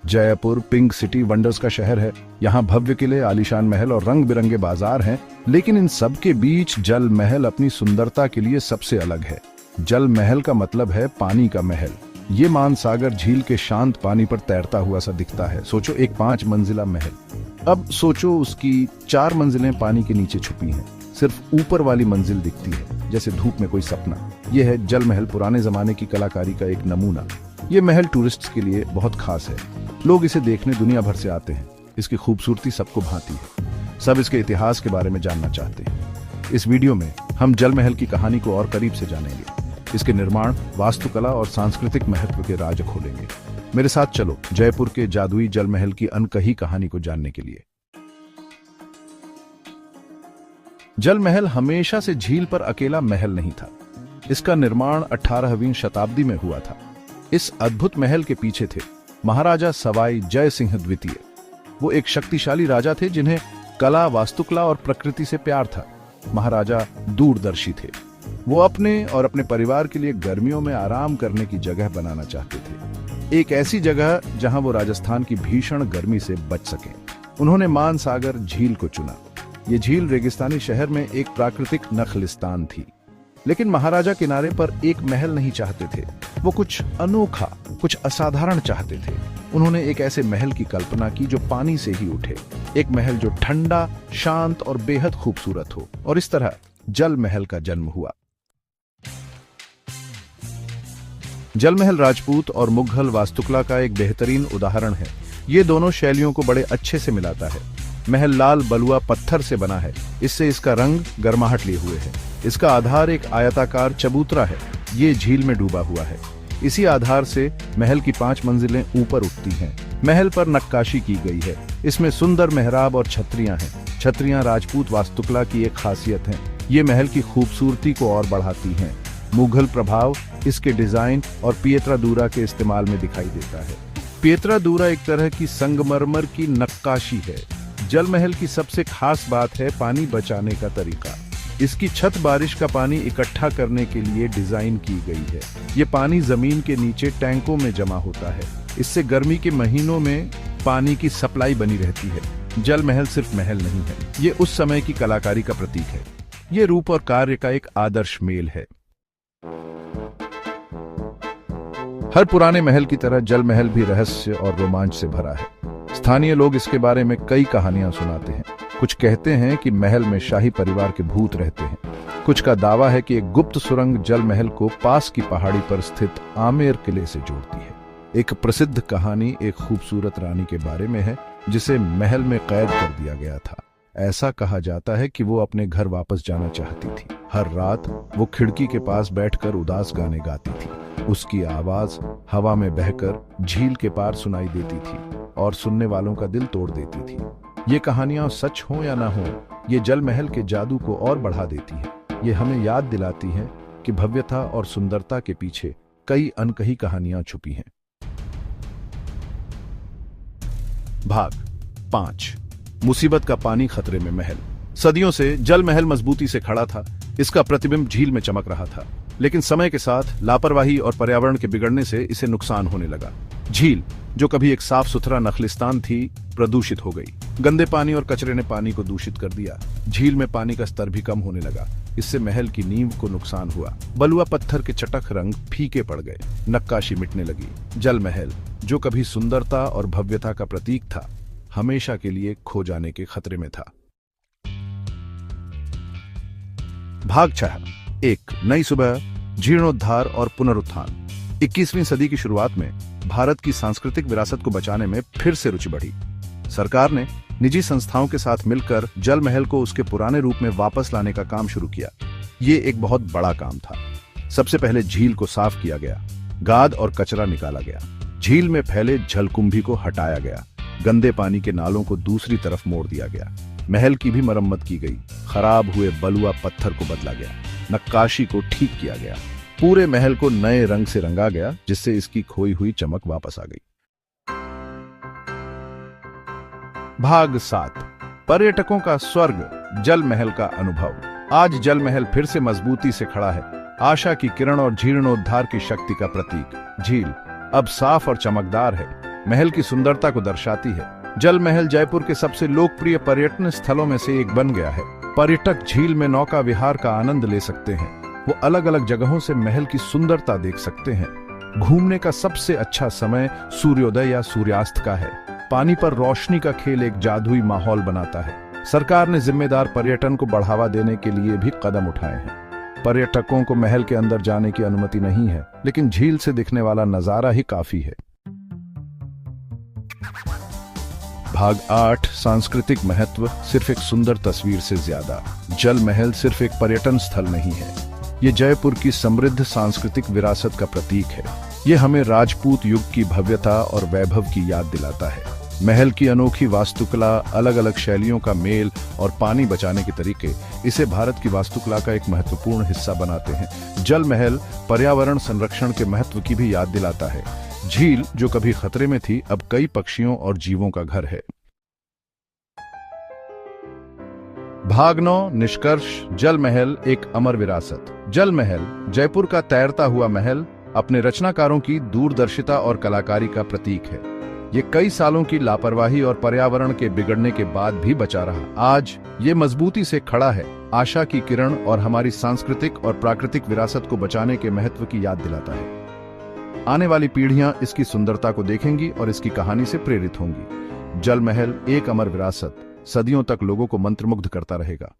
Jaipur pink city wonders का शहर है। यहाँ भव्य किले, आलीशान महल और रंग बिरंगे बाजार हैं, लेकिन इन सब के बीच जल महल अपनी सुंदरता के लिए सबसे अलग है। जल महल का मतलब है पानी का महल। ये मानसागर झील के शांत पानी पर तैरता हुआ सा दिखता है। सोचो एक 5 मंजिला महल। अब सोचो उसकी 4 मंजिलें पानी के नीचे छुपी हैं। सिर्फ ऊपर वाली मंजिल दिखती है, जैसे धूप में कोई सपना। यह है जल महल, पुराने जमाने की कलाकारी का एक नमूना। ये महल टूरिस्ट्स के लिए बहुत खास है। लोग इसे देखने दुनिया भर से आते हैं। इसकी खूबसूरती सबको भाती है। सब इसके इतिहास के बारे में जानना चाहते हैं। इस वीडियो में हम जल महल की कहानी को और करीब से जानेंगे। इसके निर्माण, वास्तुकला और सांस्कृतिक महत्व के राज खोलेंगे। मेरे साथ चलो जयपुर के जादुई जल महल की अनकही कहानी को जानने के लिए। जल महल हमेशा से झील पर अकेला महल नहीं था। इसका निर्माण 18वीं शताब्दी में हुआ था। इस अद्भुत महल के पीछे थे महाराजा सवाई जय सिंह द्वितीय। वो एक शक्तिशाली राजा थे जिन्हें कला, वास्तुकला और प्रकृति से प्यार था। महाराजा दूरदर्शी थे। वो अपने और अपने परिवार के लिए गर्मियों में आराम करने की जगह बनाना चाहते थे, एक ऐसी जगह जहां वो राजस्थान की भीषण गर्मी से बच सकें। उन्होंने मानसागर झील को चुना। ये झील रेगिस्तानी शहर में एक प्राकृतिक नखलिस्तान थी, लेकिन महाराजा किनारे पर एक महल नहीं चाहते थे। वो कुछ अनोखा, कुछ असाधारण चाहते थे। उन्होंने एक ऐसे महल की कल्पना की जो पानी से ही उठे, एक महल जो ठंडा, शांत और बेहद खूबसूरत हो। और इस तरह जल महल का जन्म हुआ। जल महल राजपूत और मुगल वास्तुकला का एक बेहतरीन उदाहरण है। ये दोनों शैलियों को बड़े अच्छे से मिलाता है। महल लाल बलुआ पत्थर से बना है, इससे इसका रंग गर्माहट लिए हुए है। इसका आधार एक आयताकार चबूतरा है, ये झील में डूबा हुआ है। इसी आधार से महल की 5 मंजिलें ऊपर उठती हैं। महल पर नक्काशी की गई है। इसमें सुंदर मेहराब और छतरियां हैं। छतरियां राजपूत वास्तुकला की एक खासियत है। ये महल की खूबसूरती को और बढ़ाती हैं। मुगल प्रभाव इसके डिजाइन और पिएत्रादूरा के इस्तेमाल में दिखाई देता है। पिएत्रादूरा एक तरह की संगमरमर की नक्काशी है। जल महल की सबसे खास बात है पानी बचाने का तरीका। इसकी छत बारिश का पानी इकट्ठा करने के लिए डिजाइन की गई है। ये पानी जमीन के नीचे टैंकों में जमा होता है। इससे गर्मी के महीनों में पानी की सप्लाई बनी रहती है। जल महल सिर्फ महल नहीं है, ये उस समय की कलाकारी का प्रतीक है। ये रूप और कार्य का एक आदर्श मेल है। हर पुराने महल की तरह जल महल भी रहस्य और रोमांच से भरा है। स्थानीय लोग इसके बारे में कई कहानियां सुनाते हैं। कुछ कहते हैं कि महल में शाही परिवार के भूत रहते हैं। कुछ का दावा है कि एक गुप्त सुरंग जल महल को पास की पहाड़ी पर स्थित आमेर किले से जोड़ती है। एक प्रसिद्ध कहानी एक खूबसूरत रानी के बारे में है जिसे महल में कैद कर दिया गया था। ऐसा कहा जाता है कि वो अपने घर वापस जाना चाहती थी। हर रात वो खिड़की के पास बैठकर उदास गाने गाती थी। उसकी आवाज हवा में बहकर झील के पार सुनाई देती थी और सुनने वालों का दिल तोड़ देती थी। ये कहानियां सच हो या ना हो, ये जल महल के जादू को और बढ़ा देती है। ये हमें याद दिलाती है कि भव्यता और सुंदरता के पीछे कई अनकही कहानियां छुपी हैं। भाग 5, मुसीबत का पानी, खतरे में महल। सदियों से जल महल मजबूती से खड़ा था। इसका प्रतिबिंब झील में चमक रहा था, लेकिन समय के साथ लापरवाही और पर्यावरण के बिगड़ने से इसे नुकसान होने लगा। झील, जो कभी एक साफ सुथरा नखलिस्तान थी, प्रदूषित हो गई। गंदे पानी और कचरे ने पानी को दूषित कर दिया। झील में पानी का स्तर भी कम होने लगा। इससे महल की नींव को नुकसान हुआ। बलुआ पत्थर के चटक रंग फीके पड़ गए। नक्काशी मिटने लगी। जल महल, जो कभी सुंदरता और भव्यता का प्रतीक था, हमेशा के लिए खो जाने के खतरे में था। भाग 6, एक नई सुबह, जीर्णोद्धार और पुनरुत्थान। 21वीं सदी की शुरुआत में भारत की सांस्कृतिक विरासत को बचाने में फिर से रुचि बढ़ी। सरकार ने निजी संस्थाओं के साथ मिलकर जल महल को उसके पुराने रूप में वापस लाने का काम शुरू किया। ये एक बहुत बड़ा काम था। सबसे पहले झील को साफ किया गया, गाद और कचरा निकाला गया। झील में फैले जलकुंभी को हटाया गया। गंदे पानी के नालों को दूसरी तरफ मोड़ दिया गया। महल की भी मरम्मत की गई। खराब हुए बलुआ पत्थर को बदला गया। नक्काशी को ठीक किया गया। पूरे महल को नए रंग से रंगा गया, जिससे इसकी खोई हुई चमक वापस आ गई। भाग 7, पर्यटकों का स्वर्ग, जल महल का अनुभव। आज जल महल फिर से मजबूती से खड़ा है, आशा की किरण और जीर्णोद्धार की शक्ति का प्रतीक। झील अब साफ और चमकदार है। महल की सुंदरता को दर्शाती है। जल महल जयपुर के सबसे लोकप्रिय पर्यटन स्थलों में से एक बन गया है। पर्यटक झील में नौका विहार का आनंद ले सकते हैं। वो अलग अलग जगहों से महल की सुंदरता देख सकते हैं। घूमने का सबसे अच्छा समय सूर्योदय या सूर्यास्त का है। पानी पर रोशनी का खेल एक जादुई माहौल बनाता है। सरकार ने जिम्मेदार पर्यटन को बढ़ावा देने के लिए भी कदम उठाए हैं। पर्यटकों को महल के अंदर जाने की अनुमति नहीं है, लेकिन झील से दिखने वाला नजारा ही काफी है। भाग 8 सांस्कृतिक महत्व सिर्फ एक सुंदर तस्वीर से ज्यादा। जल महल सिर्फ एक पर्यटन स्थल नहीं है, ये जयपुर की समृद्ध सांस्कृतिक विरासत का प्रतीक है। ये हमें राजपूत युग की भव्यता और वैभव की याद दिलाता है। महल की अनोखी वास्तुकला, अलग अलग शैलियों का मेल और पानी बचाने के तरीके इसे भारत की वास्तुकला का एक महत्वपूर्ण हिस्सा बनाते हैं। जल महल पर्यावरण संरक्षण के महत्व की भी याद दिलाता है। झील जो कभी खतरे में थी, अब कई पक्षियों और जीवों का घर है। भाग 9 निष्कर्ष। जल महल एक अमर विरासत। जल महल जयपुर का तैरता हुआ महल अपने रचनाकारों की दूरदर्शिता और कलाकारी का प्रतीक है। ये कई सालों की लापरवाही और पर्यावरण के बिगड़ने के बाद भी बचा रहा। आज ये मजबूती से खड़ा है, आशा की किरण और हमारी सांस्कृतिक और प्राकृतिक विरासत को बचाने के महत्व की याद दिलाता है। आने वाली पीढ़ियां इसकी सुंदरता को देखेंगी और इसकी कहानी से प्रेरित होंगी। जल महल एक अमर विरासत सदियों तक लोगों को मंत्रमुग्ध करता रहेगा।